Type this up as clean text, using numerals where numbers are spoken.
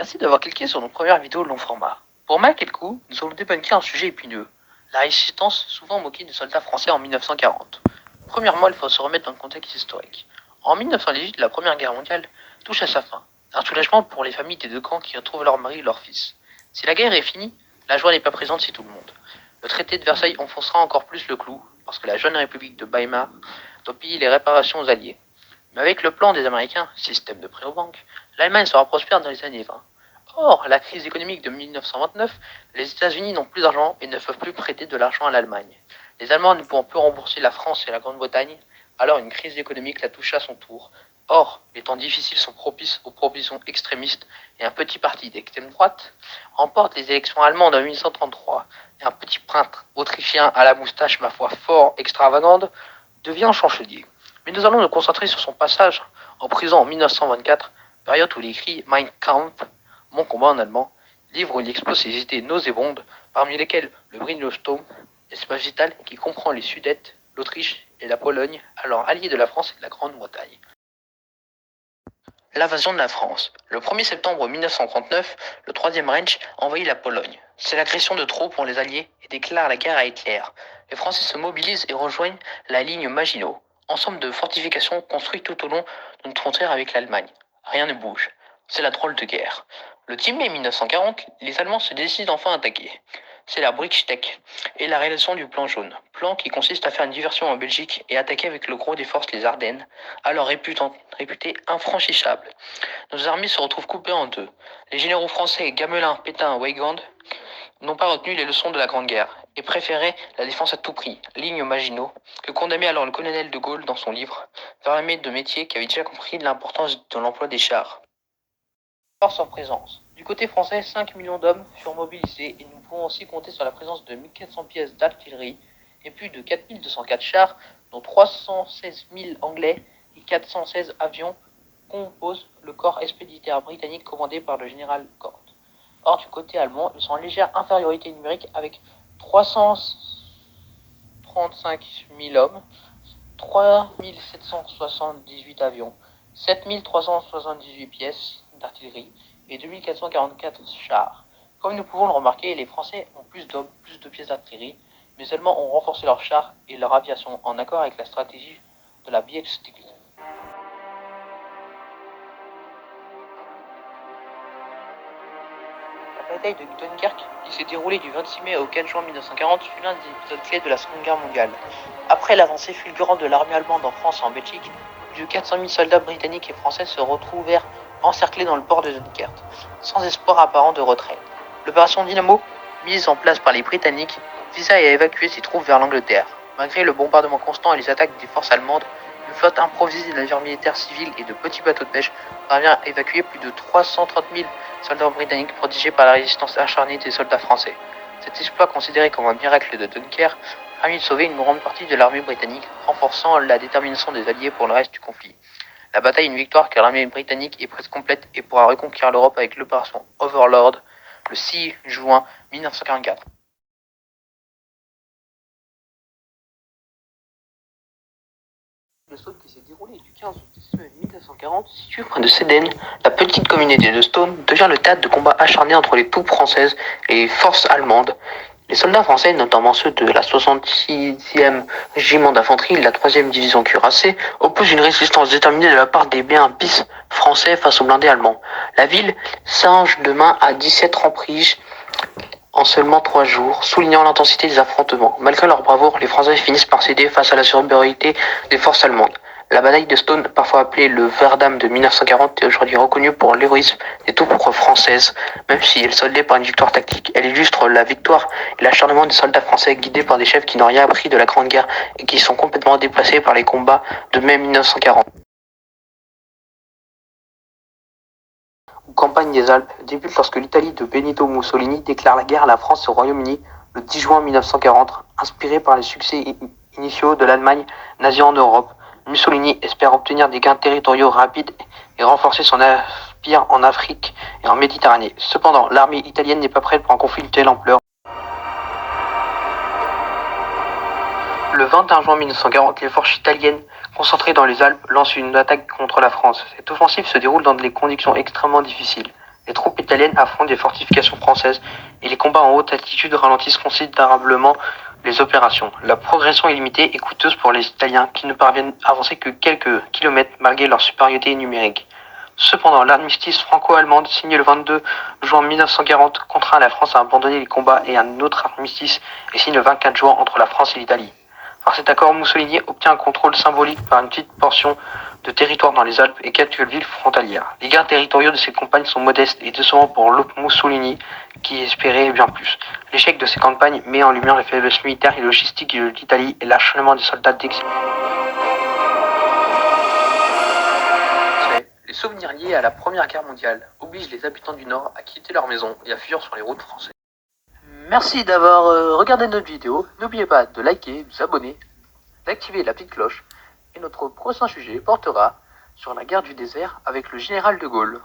Merci d'avoir cliqué sur notre première vidéo long format. Pour marquer le coup, nous allons débunker un sujet épineux, la résistance souvent moquée des soldats français en 1940. Premièrement, il faut se remettre dans le contexte historique. En 1918, la Première Guerre mondiale touche à sa fin. Un soulagement pour les familles des deux camps qui retrouvent leur mari et leur fils. Si la guerre est finie, la joie n'est pas présente chez tout le monde. Le traité de Versailles enfoncera encore plus le clou, parce que la jeune République de Weimar doit payer les réparations aux Alliés. Mais avec le plan des Américains, système de prêt aux banques, l'Allemagne sera prospère dans les années 20. Or, la crise économique de 1929, les États-Unis n'ont plus d'argent et ne peuvent plus prêter de l'argent à l'Allemagne. Les Allemands ne pouvant plus rembourser la France et la Grande-Bretagne, alors une crise économique la touche à son tour. Or, les temps difficiles sont propices aux propositions extrémistes et un petit parti d'extrême droite remporte les élections allemandes en 1833 et un petit peintre autrichien à la moustache ma foi fort extravagante devient chancelier. Mais nous allons nous concentrer sur son passage en prison en 1924, période où il écrit Mein Kampf, Mon combat en allemand, livre où il expose ses idées nauséabondes, parmi lesquelles le Brindlestone, espace vital qui comprend les Sudètes, l'Autriche et la Pologne, alors alliés de la France et de la Grande-Bretagne. L'invasion de la France. Le 1er septembre 1939, le Troisième Reich envahit la Pologne. C'est l'agression de trop pour les Alliés et déclare la guerre à Hitler. Les Français se mobilisent et rejoignent la ligne Maginot, ensemble de fortifications construites tout au long de notre frontière avec l'Allemagne. Rien ne bouge. C'est la drôle de guerre. Le 10 mai 1940, les Allemands se décident enfin à attaquer. C'est la Bricksteck et la réalisation du plan jaune. Plan qui consiste à faire une diversion en Belgique et attaquer avec le gros des forces les Ardennes, alors réputées infranchissables. Nos armées se retrouvent coupées en deux. Les généraux français Gamelin, Pétain, Weygand n'ont pas retenu les leçons de la Grande Guerre et préféraient la défense à tout prix, ligne Maginot, que condamnait alors le colonel de Gaulle dans son livre, vers l'armée de métier qui avait déjà compris l'importance de l'emploi des chars. Force en présence. Du côté français, 5 millions d'hommes furent mobilisés et nous pouvons aussi compter sur la présence de 1400 pièces d'artillerie et plus de 4204 chars, dont 316 000 anglais et 416 avions composent le corps expéditionnaire britannique commandé par le général Gord. Or, du côté allemand, ils sont en légère infériorité numérique avec 335 000 hommes, 3 778 avions, 7 378 pièces d'artillerie et 2444 chars. Comme nous pouvons le remarquer, les Français ont plus d'hommes, plus de pièces d'artillerie, mais seulement ont renforcé leurs chars et leur aviation en accord avec la stratégie de la Blitzkrieg. La bataille de Dunkerque, qui s'est déroulée du 26 mai au 4 juin 1940, fut l'un des épisodes clés de la Seconde Guerre mondiale. Après l'avancée fulgurante de l'armée allemande en France et en Belgique, plus de 400 000 soldats britanniques et français se retrouvèrent encerclés dans le port de Dunkerque, sans espoir apparent de retraite. L'opération Dynamo, mise en place par les Britanniques, visa à évacuer ses troupes vers l'Angleterre. Malgré le bombardement constant et les attaques des forces allemandes, une flotte improvisée de navires militaires civils et de petits bateaux de pêche parvient à évacuer plus de 330 000 soldats britanniques protégés par la résistance acharnée des soldats français. Cet exploit, considéré comme un miracle de Dunkerque, permit de sauver une grande partie de l'armée britannique, renforçant la détermination des Alliés pour le reste du conflit. La bataille est une victoire car l'armée britannique est presque complète et pourra reconquérir l'Europe avec l'opération Overlord le 6 juin 1944. Le Stone qui s'est déroulé du 15 au 16 mai 1940, situé près de Sédenne, la petite communauté de Stone devient le théâtre de combats acharnés entre les troupes françaises et les forces allemandes. Les soldats français, notamment ceux de la 66e régiment d'infanterie et de la 3e division cuirassée, opposent une résistance déterminée de la part des BA-bis français face aux blindés allemands. La ville singe de main à 17 emprises en seulement 3 jours, soulignant l'intensité des affrontements. Malgré leur bravoure, les Français finissent par céder face à la supériorité des forces allemandes. La bataille de Stone, parfois appelée le Verdun de 1940, est aujourd'hui reconnue pour l'héroïsme des troupes françaises, même si elle est soldée par une victoire tactique. Elle illustre la victoire et l'acharnement des soldats français guidés par des chefs qui n'ont rien appris de la Grande Guerre et qui sont complètement déplacés par les combats de mai 1940. Campagne des Alpes débute lorsque l'Italie de Benito Mussolini déclare la guerre à la France et au Royaume-Uni le 10 juin 1940, inspiré par les succès initiaux de l'Allemagne nazie en Europe. Mussolini espère obtenir des gains territoriaux rapides et renforcer son empire en Afrique et en Méditerranée. Cependant, l'armée italienne n'est pas prête pour un conflit de telle ampleur. Le 21 juin 1940, les forces italiennes, concentrées dans les Alpes, lancent une attaque contre la France. Cette offensive se déroule dans des conditions extrêmement difficiles. Les troupes italiennes affrontent des fortifications françaises et les combats en haute altitude ralentissent considérablement les opérations. La progression est limitée et coûteuse pour les Italiens qui ne parviennent à avancer que quelques kilomètres malgré leur supériorité numérique. Cependant, l'armistice franco-allemande signé le 22 juin 1940 contraint la France à abandonner les combats et un autre armistice est signé le 24 juin entre la France et l'Italie. Par cet accord, Mussolini obtient un contrôle symbolique par une petite portion de territoire dans les Alpes et quelques villes frontalières. Les gains territoriaux de ces campagnes sont modestes et décevants pour Mussolini qui espérait bien plus. L'échec de ces campagnes met en lumière les faiblesses militaires et logistiques de l'Italie et l'acharnement des soldats d'exil. Les souvenirs liés à la Première Guerre mondiale obligent les habitants du Nord à quitter leur maison et à fuir sur les routes françaises. Merci d'avoir regardé notre vidéo. N'oubliez pas de liker, de vous abonner, d'activer la petite cloche. Et notre prochain sujet portera sur la guerre du désert avec le général de Gaulle.